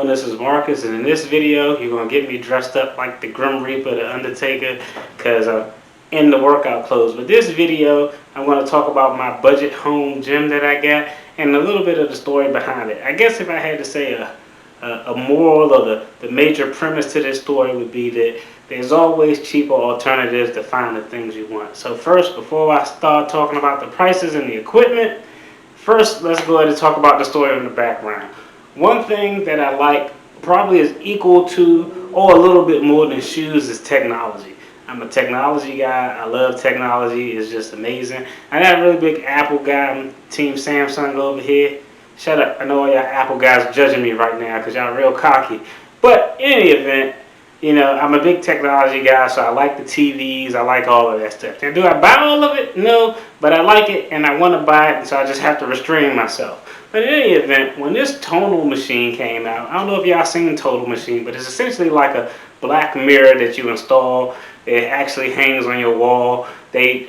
doing? This is Marcus, and in this video you're going to get me dressed up like the Grim Reaper, the Undertaker, because I'm in the workout clothes. But this video I'm going to talk about my budget home gym that I got and a little bit of the story behind it. I guess if I had to say a moral or the major premise to this story would be that there's always cheaper alternatives to find the things you want. So first, before I start talking about the prices and the equipment, first let's go ahead and talk about the story in the background. One thing that I like probably is equal to or a little bit more than shoes is technology. I'm a technology guy. I love technology. It's just amazing. I'm not a really big Apple guy. I'm Team Samsung over here. Shut up. I know all y'all Apple guys judging me right now because y'all real cocky. But in any event, you know, I'm a big technology guy, so I like the TVs. I like all of that stuff. Now, do I buy all of it? No, but I like it and I want to buy it, and so I just have to restrain myself. But in any event, when this tonal machine came out, I don't know if y'all seen Total Machine, but it's essentially like a black mirror that you install. It actually hangs on your wall. They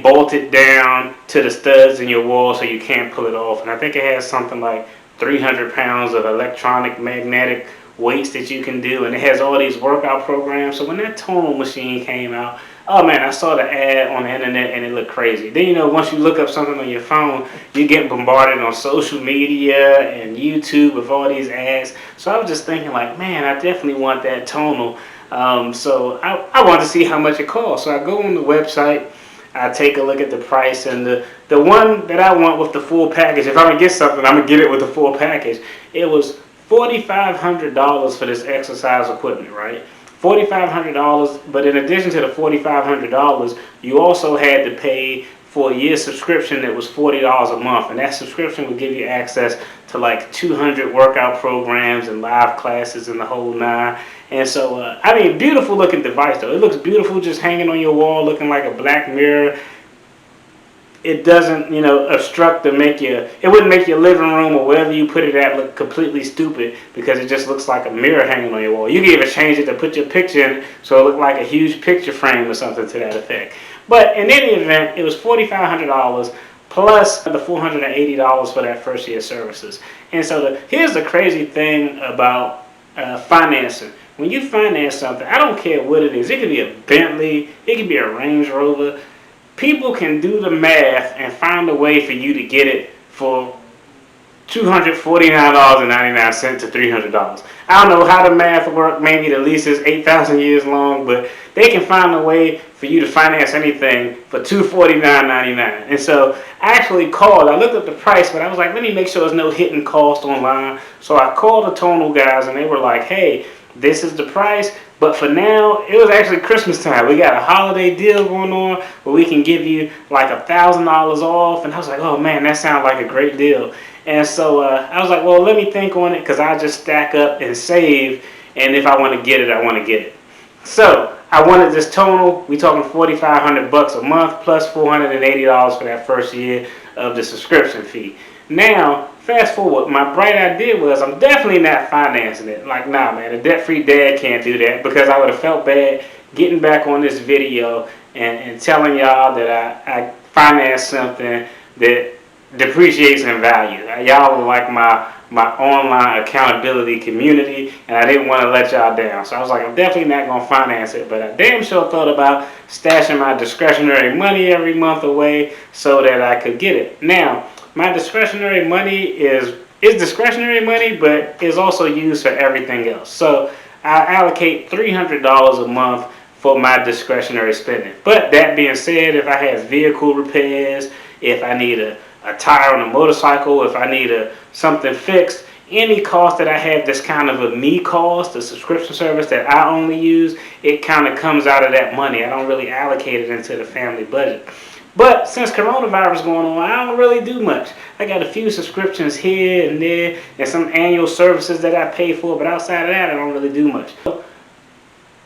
bolt it down to the studs in your wall so you can't pull it off. And I think it has something like 300 pounds of electronic magnetic weights that you can do, and it has all these workout programs. So when that tonal machine came out, oh man, I saw the ad on the internet and it looked crazy. Then, you know, once you look up something on your phone, you get bombarded on social media and YouTube with all these ads. So I was just thinking like, man, I definitely want that tonal. So I wanted to see how much it costs. So I go on the website, I take a look at the price, and the one that I want with the full package, if I'm gonna get something, I'm gonna get it with the full package. It was $4,500 for this exercise equipment, right? $4,500, but in addition to the $4,500, you also had to pay for a year subscription that was $40 a month, and that subscription would give you access to like 200 workout programs and live classes and the whole nine. And so, I mean, beautiful looking device though. It looks beautiful just hanging on your wall, looking like a black mirror. It doesn't, you know, obstruct or make it wouldn't make your living room or wherever you put it at look completely stupid because it just looks like a mirror hanging on your wall. You can even change it to put your picture in so it looked like a huge picture frame or something to that effect. But in any event, it was $4,500 plus the $480 for that first year services. And so here's the crazy thing about financing. When you finance something, I don't care what it is. It could be a Bentley, it could be a Range Rover. People can do the math and find a way for you to get it for $249.99 to $300. I don't know how the math works. Maybe the lease is 8,000 years long, but they can find a way for you to finance anything for $249.99. And so I actually called. I looked up the price, but I was like, let me make sure there's no hidden cost online. So I called the Tonal guys, and they were like, hey, this is the price. But for now, it was actually Christmas time. We got a holiday deal going on where we can give you like $1,000 off. And I was like, oh man, that sounds like a great deal. And so I was like, well, let me think on it because I just stack up and save. And if I want to get it, I want to get it. So I wanted this tonal. We talking $4,500 a month plus $480 for that first year of the subscription fee. Now, fast forward, my bright idea was I'm definitely not financing it. Like, nah, man, a debt-free dad can't do that because I would have felt bad getting back on this video and telling y'all that I financed something that depreciates in value. Y'all were like my online accountability community, and I didn't want to let y'all down. So I was like, I'm definitely not going to finance it, but I damn sure thought about stashing my discretionary money every month away so that I could get it. Now, my discretionary money is discretionary money, but is also used for everything else. So I allocate $300 a month for my discretionary spending. But that being said, if I have vehicle repairs, if I need a tire on a motorcycle, if I need something fixed, any cost that I have that's kind of a me cost, a subscription service that I only use, it kind of comes out of that money. I don't really allocate it into the family budget. But since coronavirus going on, I don't really do much. I got a few subscriptions here and there and some annual services that I pay for, but outside of that, I don't really do much.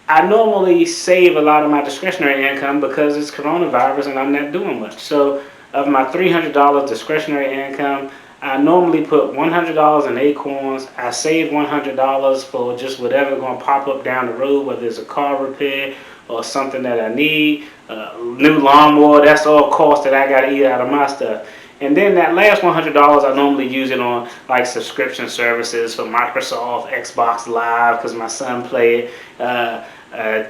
I normally save a lot of my discretionary income because it's coronavirus and I'm not doing much. So of my $300 discretionary income, I normally put $100 in acorns. I save $100 for just whatever going to pop up down the road, whether it's a car repair or something that I need, new lawnmower. That's all cost that I got to eat out of my stuff. And then that last $100, I normally use it on like subscription services for Microsoft, Xbox Live, because my son play it.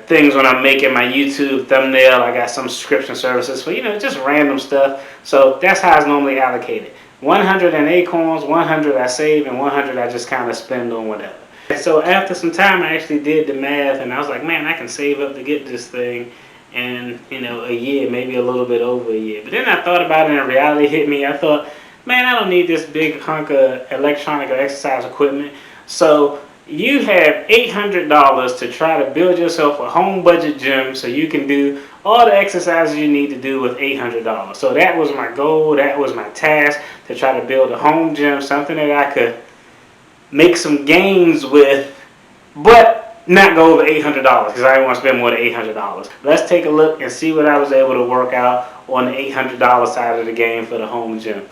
Things when I'm making my YouTube thumbnail, I got some subscription services for, just random stuff. So that's how it's normally allocated. 100 in acorns, 100 I save, and 100 I just kind of spend on whatever. So after some time, I actually did the math, and I was like, man, I can save up to get this thing in, a year, maybe a little bit over a year. But then I thought about it, and reality hit me. I thought, man, I don't need this big hunk of electronic or exercise equipment. So you have $800 to try to build yourself a home budget gym so you can do all the exercises you need to do with $800. So that was my goal, that was my task, to try to build a home gym, something that I could make some gains with, but not go over $800 because I didn't want to spend more than $800. Let's take a look and see what I was able to work out on the $800 side of the game for the home gym.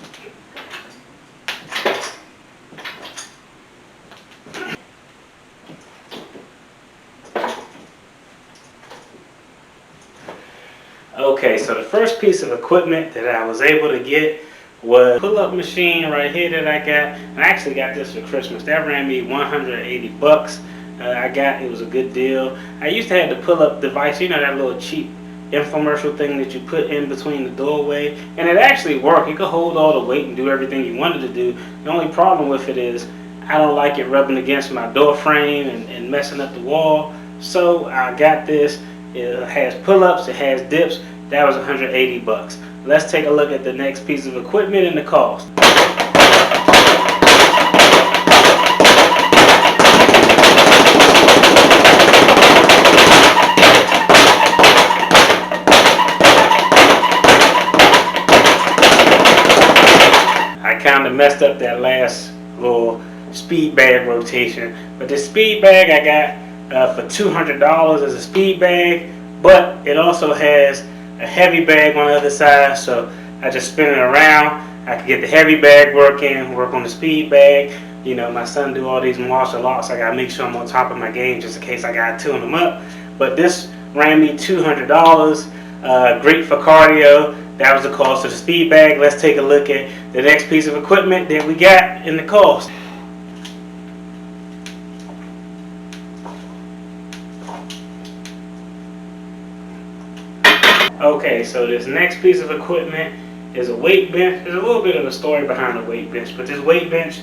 Okay, so the first piece of equipment that I was able to get was a pull-up machine right here that I got. And I actually got this for Christmas. That ran me 180 bucks. It was a good deal. I used to have the pull-up device, that little cheap infomercial thing that you put in between the doorway, and it actually worked. It could hold all the weight and do everything you wanted to do. The only problem with it is I don't like it rubbing against my door frame and messing up the wall. So I got this. It has pull-ups, it has dips. That was 180 bucks. Let's take a look at the next piece of equipment and the cost. I kind of messed up that last little speed bag rotation, but the speed bag I got for $200 as a speed bag, but it also has a heavy bag on the other side, so I just spin it around. I can get the heavy bag working, work on the speed bag. My son do all these martial arts, I gotta make sure I'm on top of my game just in case I gotta tune them up. But this ran me $200, great for cardio. That was the cost of the speed bag. Let's take a look at the next piece of equipment that we got in the cost. Okay, so this next piece of equipment is a weight bench. There's a little bit of a story behind the weight bench, but this weight bench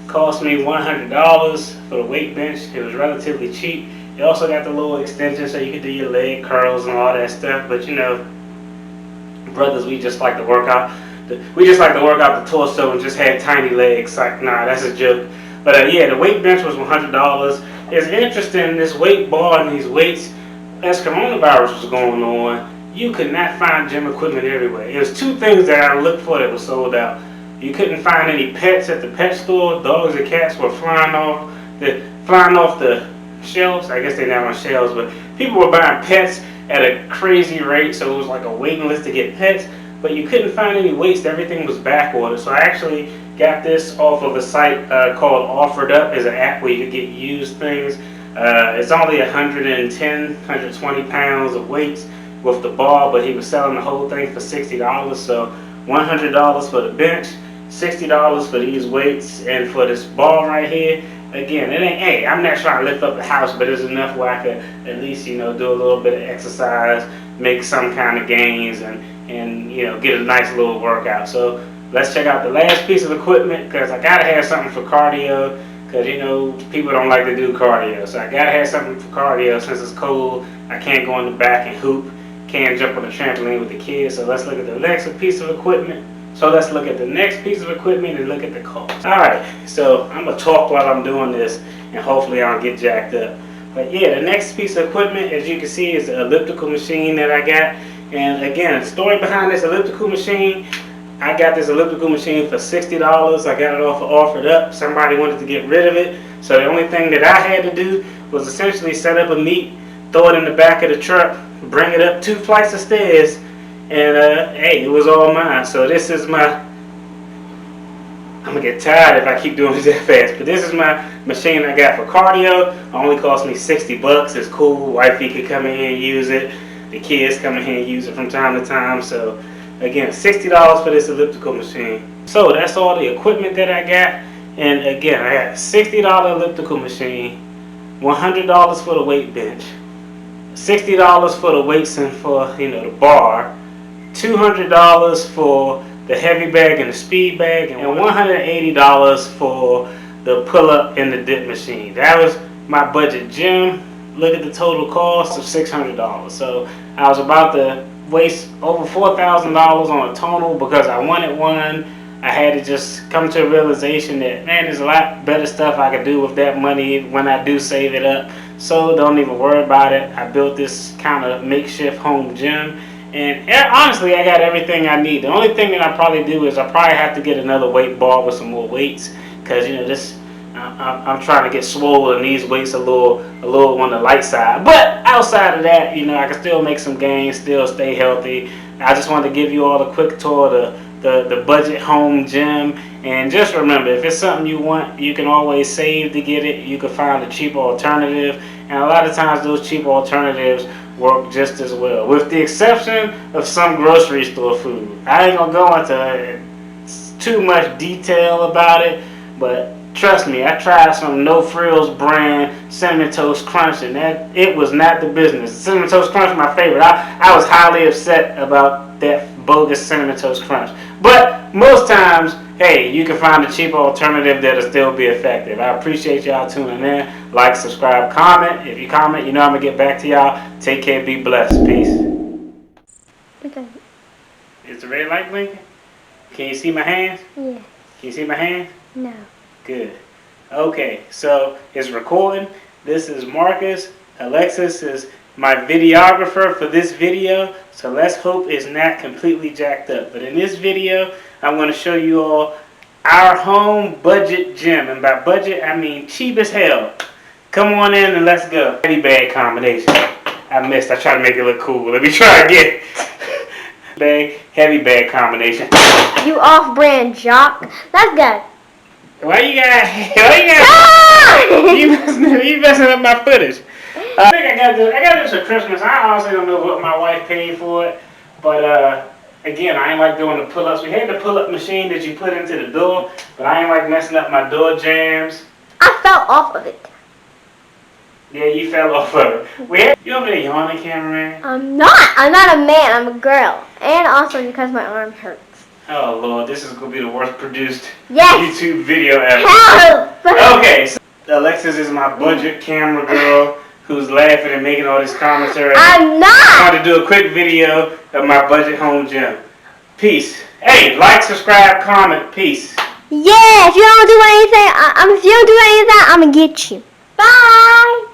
cost me $100 for the weight bench. It was relatively cheap. It also got the little extension so you could do your leg curls and all that stuff. But brothers, we just like to work out. We just like to work out the torso and just have tiny legs. Like, nah, that's a joke. But yeah, the weight bench was $100. It's interesting, this weight bar and these weights, as coronavirus was going on, you could not find gym equipment everywhere. It was two things that I looked for that were sold out. You couldn't find any pets at the pet store. Dogs and cats were flying off the shelves. I guess they're not on shelves, but people were buying pets at a crazy rate, so it was like a waiting list to get pets. But you couldn't find any weights. Everything was back ordered. So I actually got this off of a site called Offered Up. It's an app where you could get used things. It's only 110, 120 pounds of weights with the bar, but he was selling the whole thing for $60. So $100 for the bench, $60 for these weights, and for this bar right here. Again, it ain't, hey, I'm not trying to lift up the house, but it's enough where I could at least, do a little bit of exercise, make some kind of gains, and get a nice little workout. So let's check out the last piece of equipment, because I gotta have something for cardio, because people don't like to do cardio. So I gotta have something for cardio since it's cold. I can't go in the back and hoop, can't jump on the trampoline with the kids. So let's look at the next piece of equipment. So let's look at the next piece of equipment and look at the cost. Alright, so I'm going to talk while I'm doing this, and hopefully I don't get jacked up. But yeah, the next piece of equipment, as you can see, is the elliptical machine that I got. And again, the story behind this elliptical machine, I got this elliptical machine for $60. I got it off of Offered Up. Somebody wanted to get rid of it. So the only thing that I had to do was essentially set up a meet, throw it in the back of the truck, bring it up 2 flights of stairs, and hey, it was all mine. So this is my, I'm gonna get tired if I keep doing this that fast, but this is my machine I got for cardio. It only cost me $60. It's cool. Wifey could come in here and use it. The kids come in here and use it from time to time. So Again, $60 for this elliptical machine. So that's all the equipment that I got. And again, I got a $60 elliptical machine, $100 for the weight bench, $60 for the weights and for the bar, $200 for the heavy bag and the speed bag, and $180 for the pull-up and the dip machine. That was my budget gym. Look at the total cost of $600. So I was about to waste over $4,000 on a tonal because I wanted one. I had to just come to a realization that, man, there's a lot better stuff I could do with that money when I do save it up. So don't even worry about it. I built this kind of makeshift home gym, and honestly, I got everything I need. The only thing that I probably do is I probably have to get another weight bar with some more weights, because I'm trying to get swole and these weights a little on the light side. But outside of that, I can still make some gains, still stay healthy. I just wanted to give you all a quick tour of the budget home gym. And just remember, if it's something you want, you can always save to get it. You can find a cheaper alternative, and a lot of times those cheaper alternatives work just as well, with the exception of some grocery store food. I ain't gonna go into too much detail about it, but trust me, I tried some No Frills brand Cinnamon Toast Crunch, and it was not the business. Cinnamon Toast Crunch is my favorite. I was highly upset about that bogus Cinnamon Toast Crunch. But most times, hey, you can find a cheaper alternative that'll still be effective. I appreciate y'all tuning in. Like, subscribe, comment. If you comment, I'm going to get back to y'all. Take care, be blessed. Peace. Okay. Is the red light blinking? Can you see my hands? Yeah. Can you see my hands? No. Good. Okay, so it's recording. This is Marcus. Alexis is my videographer for this video. So let's hope it's not completely jacked up. But in this video, I'm going to show you all our home budget gym. And by budget, I mean cheap as hell. Come on in and let's go. Heavy bag combination. I missed. I tried to make it look cool. Let me try again. Heavy bag combination. You off-brand jock. Let's go. Why you messing up my footage? I think I got this for Christmas. I honestly don't know what my wife paid for it, but again, I ain't like doing the pull-ups. We had the pull-up machine that you put into the door, but I ain't like messing up my door jams. I fell off of it. Yeah, you fell off of it. You over there yawning, cameraman? I'm not a man. I'm a girl, and also because my arm hurts. Oh Lord, this is gonna be the worst produced YouTube video ever. Help! Okay, so Alexis is my budget camera girl who's laughing and making all this commentary. I'm not! I want to do a quick video of my budget home gym. Peace. Hey, like, subscribe, comment. Peace. Yeah, if you don't do anything, I'm gonna get you. Bye!